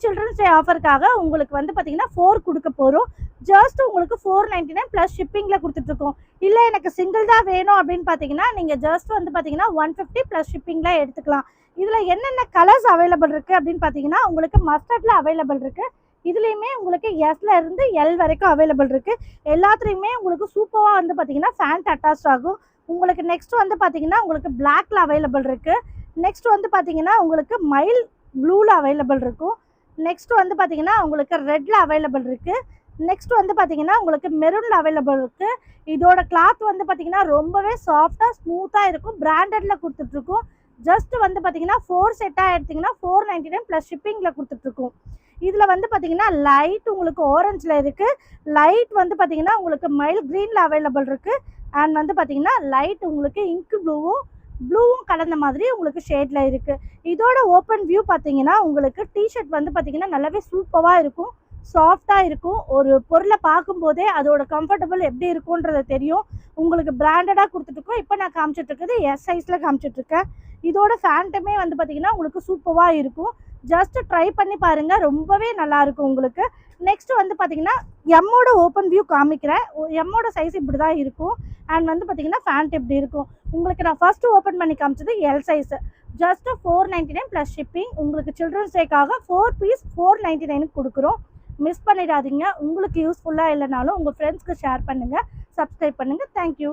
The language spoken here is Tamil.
சில்ட்ரன்ஸ் டே ஆஃபருக்காக உங்களுக்கு வந்து பார்த்தீங்கன்னா 4 கொடுக்க போகிறோம். ஜஸ்ட் உங்களுக்கு 499 ப்ளஸ் ஷிப்பிங்கில் கொடுத்துட்ருக்கோம். இல்லை எனக்கு சிங்கிள் தான் வேணும் அப்படின்னு பார்த்தீங்கன்னா நீங்கள் ஜஸ்ட் வந்து பார்த்தீங்கன்னா 150 ப்ளஸ் ஷிப்பிங்கில் எடுத்துக்கலாம். இதில் என்னென்ன கலர்ஸ் அவைலபிள் இருக்குது அப்படின்னு பார்த்தீங்கன்னா உங்களுக்கு மஸ்டர்டில் அவைலபிள் இருக்குது. இதுலேயுமே உங்களுக்கு எஸ்ல இருந்து எல் வரைக்கும் அவைலபிள் இருக்குது. எல்லாத்துலேயுமே உங்களுக்கு சூப்பராக வந்து பார்த்தீங்கன்னா ஃபேண்ட் அட்டாச் ஆகும். உங்களுக்கு நெக்ஸ்ட் வந்து பார்த்தீங்கன்னா உங்களுக்கு பிளாக்ல அவைலபிள் இருக்குது. நெக்ஸ்ட் வந்து பார்த்தீங்கன்னா உங்களுக்கு மைல் ப்ளூவில் அவைலபிள் இருக்கும். நெக்ஸ்ட் வந்து பார்த்தீங்கன்னா உங்களுக்கு ரெட்டில் அவைலபிள் இருக்குது. நெக்ஸ்ட் வந்து பார்த்தீங்கன்னா உங்களுக்கு மெரூனில் அவைலபிள் இருக்குது. இதோட கிளாத் வந்து பார்த்தீங்கன்னா ரொம்பவே சாஃப்டாக ஸ்மூத்தாக இருக்கும். பிராண்டடில் கொடுத்துட்ருக்கோம். ஜஸ்ட் வந்து பார்த்தீங்கன்னா 4 செட்டாக எடுத்திங்கன்னா 499 ப்ளஸ் ஷிப்பிங்கில் கொடுத்துட்ருக்கோம். இதில் வந்து பார்த்தீங்கன்னா லைட் உங்களுக்கு ஆரஞ்சில் இருக்குது. லைட் வந்து பார்த்தீங்கன்னா உங்களுக்கு மைல் க்ரீனில் அவைலபிள் இருக்குது. அண்ட் வந்து பார்த்தீங்கன்னா லைட் உங்களுக்கு இங்க் ப்ளூவும் கலந்த மாதிரி உங்களுக்கு ஷேடில் இருக்குது. இதோட ஓப்பன் வியூ பார்த்தீங்கன்னா உங்களுக்கு டிஷர்ட் வந்து பார்த்தீங்கன்னா நல்லாவே சூப்பராக இருக்கும். சாஃப்டாக இருக்கும். ஒரு பொருளை பார்க்கும்போதே அதோட கம்ஃபர்டபுள் எப்படி இருக்குன்றது தெரியும். உங்களுக்கு பிராண்டடாக கொடுத்துட்ருக்கோம். இப்போ நான் காமிச்சிட்ருக்குது எஸ் சைஸில் காமிச்சிட்ருக்கேன். இதோட ஃபேண்ட்டுமே வந்து பார்த்தீங்கன்னா உங்களுக்கு சூப்பராக இருக்கும். ஜஸ்ட் ட்ரை பண்ணி பாருங்கள், ரொம்பவே நல்லாயிருக்கும் உங்களுக்கு. நெக்ஸ்ட் வந்து பார்த்தீங்கன்னா எம்மோட ஓப்பன் வியூ காமிக்கிறேன். எம்மோட சைஸ் இப்படி தான் இருக்கும். அண்ட் வந்து பார்த்தீங்கன்னா ஃபேண்ட் இப்படி இருக்கும். உங்களுக்கு நான் ஃபர்ஸ்ட் ஓப்பன் பண்ணி காமிச்சது L size. Just 499 plus shipping. உங்களுக்கு சில்ட்ரன்ஸ் டேக்காக 4 பீஸ் 499 கொடுக்குறோம். மிஸ் பண்ணிடாதீங்க. உங்களுக்கு யூஸ்ஃபுல்லாக இல்லைனாலும் உங்கள் ஃப்ரெண்ட்ஸ்க்கு ஷேர் பண்ணுங்கள், சப்ஸ்கிரைப் பண்ணுங்கள். தேங்க்யூ.